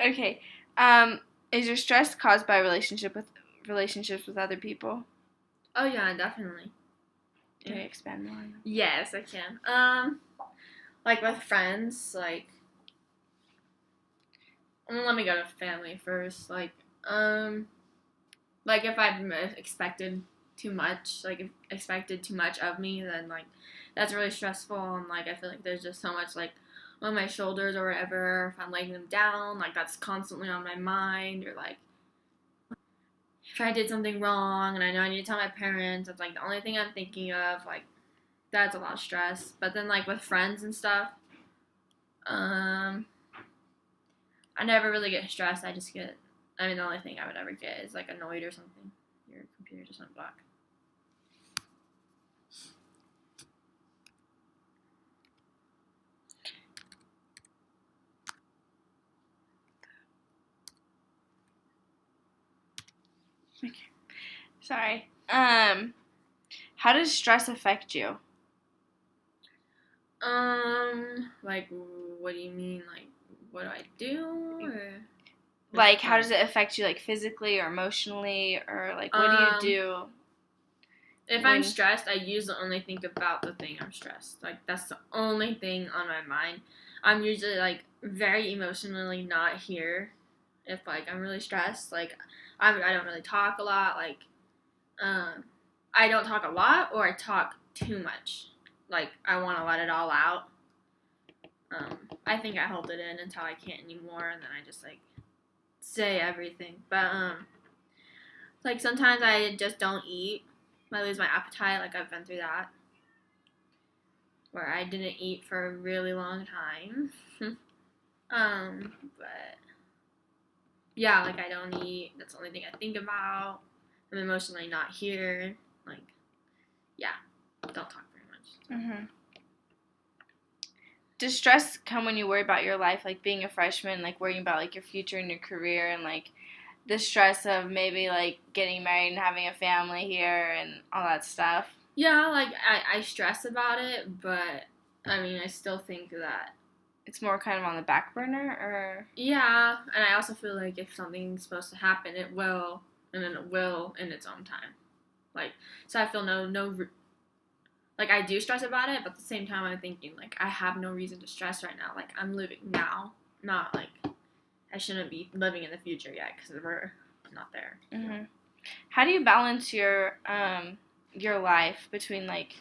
Okay. Is your stress caused by relationships with other people? Oh yeah, definitely. Can you expand more on that? Yes, I can. Like with friends, let me go to family first. Like if I've expected too much, like if expected too much of me, then like that's really stressful, and like I feel like there's just so much like on my shoulders or whatever. If I'm letting them down, like that's constantly on my mind, or like if I did something wrong and I know I need to tell my parents, that's like the only thing I'm thinking of. Like that's a lot of stress. But then like with friends and stuff, um, I never really get stressed. The only thing I would ever get is like annoyed or something. Your computer just went black. Okay. Sorry. How does stress affect you? Like, what do you mean? Like, what do I do? Or Like, how does it affect you, like, physically or emotionally? Or, like, what do you do? If I'm stressed, I usually only think about the thing I'm stressed. Like, that's the only thing on my mind. I'm usually, like, very emotionally not here if, like, I'm really stressed. Like, I don't really talk a lot. Like, I don't talk a lot or I talk too much. Like, I want to let it all out. I think I hold it in until I can't anymore, and then I just, like, say everything. But, like, sometimes I just don't eat. I lose my appetite. Like, I've been through that. Where I didn't eat for a really long time. But, yeah, like, I don't eat. That's the only thing I think about. I'm emotionally not here. Like, yeah, don't talk very much. Mm-hmm. Does stress come when you worry about your life, like being a freshman, like worrying about like your future and your career, and like the stress of maybe like getting married and having a family here and all that stuff? Yeah, like I stress about it, but I mean I still think that it's more kind of on the back burner, or yeah, and I also feel like if something's supposed to happen, it will, and then it will in its own time. Like, so I feel like I do stress about it, but at the same time I'm thinking like I have no reason to stress right now. Like I'm living now, not like I shouldn't be living in the future yet because we're not there. Mm-hmm. How do you balance your life between like,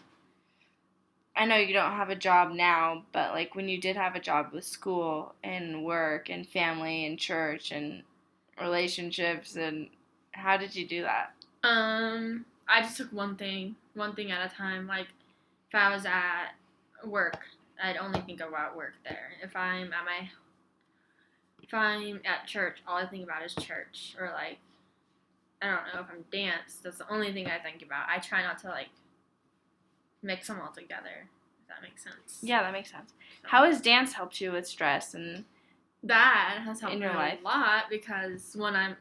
I know you don't have a job now, but like when you did have a job with school and work and family and church and relationships, and how did you do that? I just took one thing at a time. Like if I was at work, I'd only think about work there. If I'm at church, all I think about is church. Or like I don't know, if I'm dance, that's the only thing I think about. I try not to like mix them all together. If that makes sense. Yeah, that makes sense. So, how has dance helped you with stress and that has helped in me your life a lot, because when I'm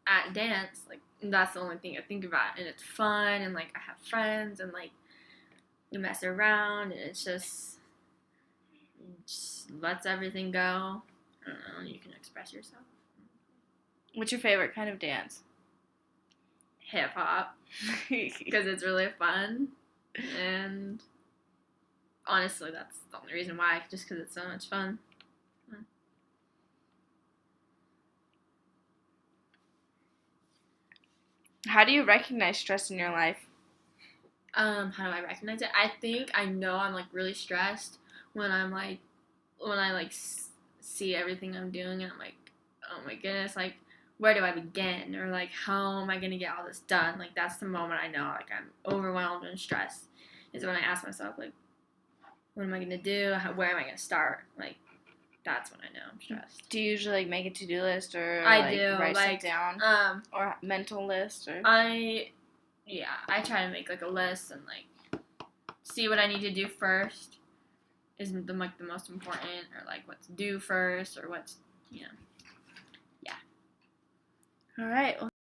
at dance, like that's the only thing I think about, and it's fun, and like I have friends, and like we mess around, and it just lets everything go. I don't know, and you can express yourself. What's your favorite kind of dance? Hip hop, because it's really fun, and honestly, that's the only reason why, just because it's so much fun. How do you recognize stress in your life? How do I recognize it? I think I know I'm like really stressed when I see everything I'm doing, and I'm like, oh my goodness, like where do I begin, or like how am I gonna get all this done? Like that's the moment I know like I'm overwhelmed and stressed, is when I ask myself like, what am I gonna do? Where am I gonna start? Like that's when I know I'm stressed. Do you usually like make a to-do list, or I like do write like stuff down, or mental list, or I try to make like a list and like see what I need to do first is the most important, or like what's due first, or what's yeah. All right. Well,